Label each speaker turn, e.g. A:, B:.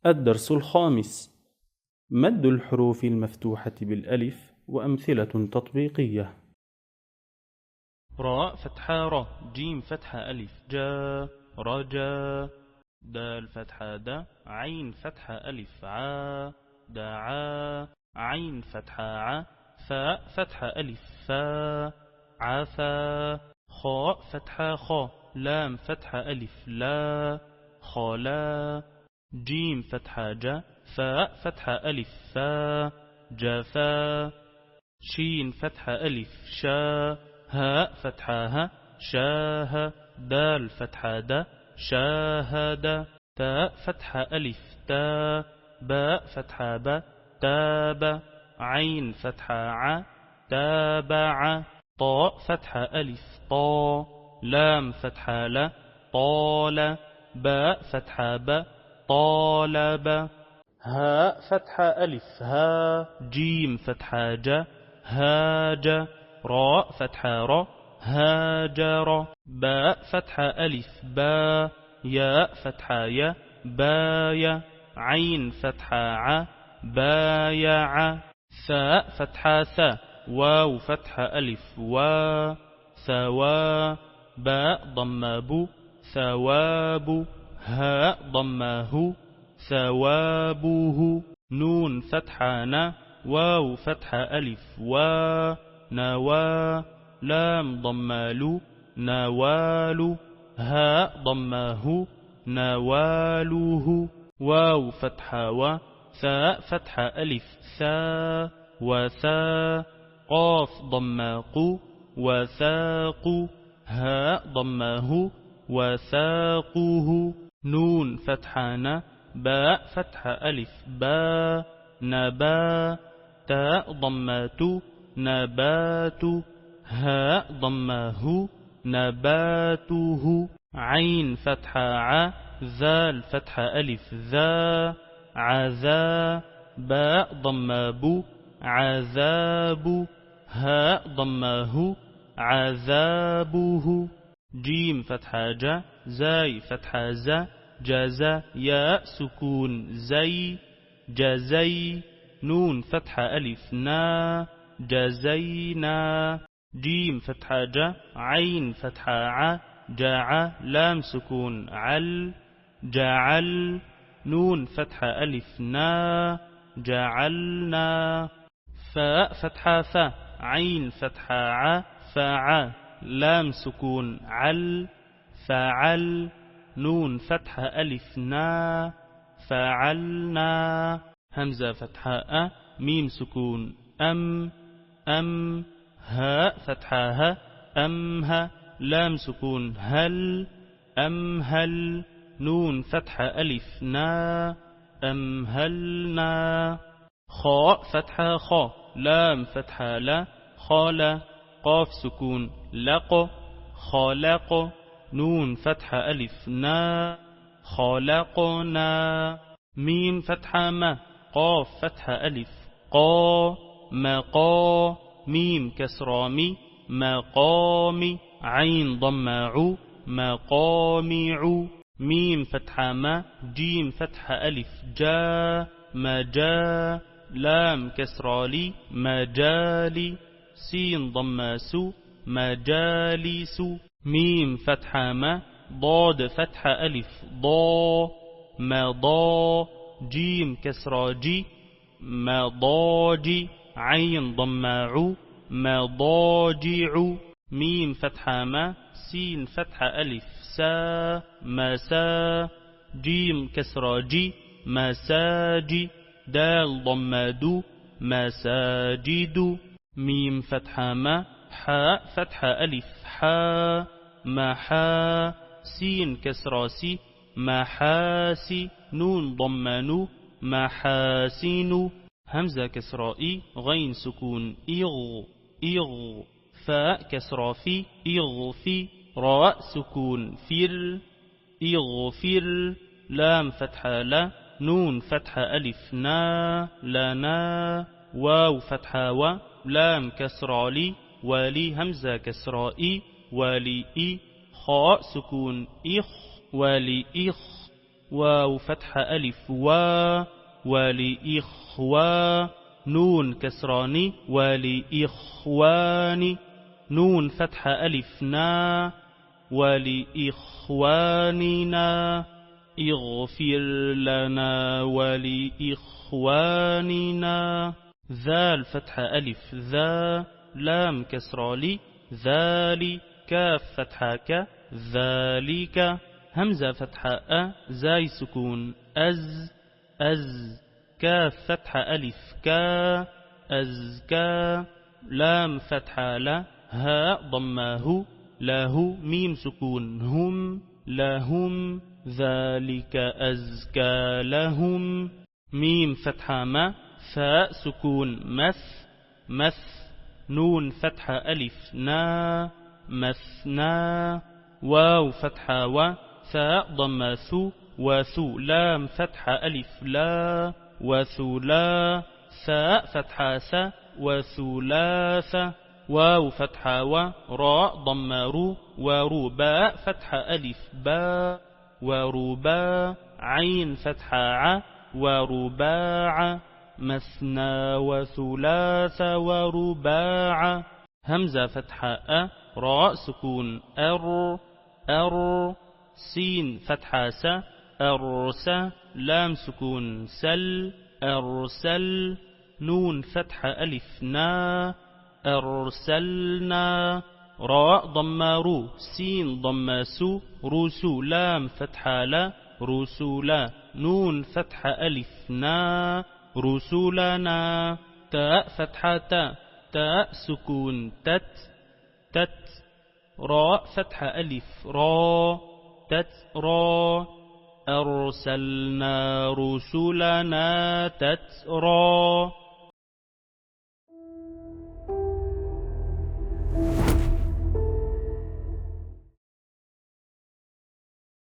A: الدرس الخامس: مد الحروف المفتوحة بالألف وأمثلة تطبيقية.
B: راء فتحة را، جيم فتحة ألف جا رجا، دال فتحة دا، عين فتحة ألف عا دعا، عين فتحة ع، فاء فتحة ألف فا عفا، خاء فتحة خا، لام فتحة ألف لا خلا، جيم فتحة جا، فاء فتحة ألف فا جفا، شين فتحة ألف شا، هاء فتحة ها شاه، دال فتحة دا شاهد، تاء فتحة ألف تا، باء فتحة با تاب، عين فتحة ع تابع، طاء فتحة ألف طا، لام فتحة لا طال، باء فتحة با طالب، هاء فتحة ألف ها، جيم فتحة جا هاج، راء فتحة را هاجر، باء فتحة ألف با، ياء فتحة يا بايا، عين فتحة ع بايع، ثاء فتحة ثا، واو فتحة ألف وا ثوا، باء ضم بو ثواب، هاء ضم هو ثوابه، نون فتحة نا، واو فتحة ألف وا نوا، لام ضمالو نوال، هاء ضماه نوالوه، واو فتحة و، ثاء فتحة ألف ثا وثا، قاف ضماق وثاق، هاء ضماه وثاقه، نون فتحة نا، باء فتحة ألف با نبا، تاء ضمات نبات، هاء ضماه نباته، عين فتحة ع، ذال فتحة ألف ذا عذا، باء ضماب عذاب، هاء ضماه عذابه، جيم فتحة جا، زاي فتحة زا جزا، ياء سكون زي جزي، نون فتحة ألف نا جزينا، جيم فتحة جا، عين فتحة ع جاع، لام سكون عل جعل، نون فتحة ألف نا جعلنا، فاء فتحة ثا، عين فتحة ع فاع، لام سكون عل فعل، نون فتحة ألف نا فعلنا، همزة فتحة أ، ميم سكون أم، هاء فتحة ها أمها، لام سكون هل أمهل، نون فتحة ألف نا أمهلنا، خاء فتحة خا، لام فتحة لا خال، قاف سكون لق خالق، نون فتحة ألف نا خالقنا، ميم فتحة ما، قاف فتحة ألف قا مقا، ميم كسرامي مقامي، عين ضماع مقامع، ميم فتحة ما، جيم فتحة ألف جا مجا، لام كسرالي مجالي، سين ضماس مجالس، ميم فتحة ما، ضاد فتحة ألف ضا مضا، جيم كسراجي مضاجي، عين ضماع مضاجع، ميم فتحة ما، سين فتحة ألف سا مسا، جيم كسراجي مساجي، دال ضماد مساجد، ميم فتحة ما، حاء فتحة ألف حا محا، سين كسراسي محاسي، نون ضمانو محاسين، همزة كسرائي، غين سكون إغ، فاء كسرافي إغفي، راء سكون فر إغفر، لام فتحة لا، نون فتحة ألف نا لنا، واو فتحة و، لام كسرالي ولي، همزة كسرائي ولي، خاء سكون إخ ولي إخ، واو فتح ألف ولإخوة نون كسراني ولإخوان نون فتح ألف نا ولإخواننا اغفر لنا ولإخواننا ذال فتح ألف ذا لام كسرالي ذالي كاف فتح ك ذلك همزة فتح زاي سكون أز كاف فتح ألف كا أزكا لام فتح لا ها ضماه له ميم سكون هم لهم ذلك أزكى لهم ميم فتح ما فاء سكون مث نون فتح ألف نا مثنا واو فتح ثاء ضم وثو لام فتح ألف لا وثلا ثاء فتح وثلاث واو فتح راء ضم ورو باء فتح ألف باء ورباع عين فتح ورباع مثنى وثلاث ورباع همزة فتح راء سكون أر سين فتح أرس لام سكون أرسل نون فتح ألف نا أرسلنا راء ضم سين ضم رسو لام فتح لا رسولا نون فتح ألف نا رسولنا تاء فتح تاء سكون تت راء فتح ألف را تترى أرسلنا رسلنا تترى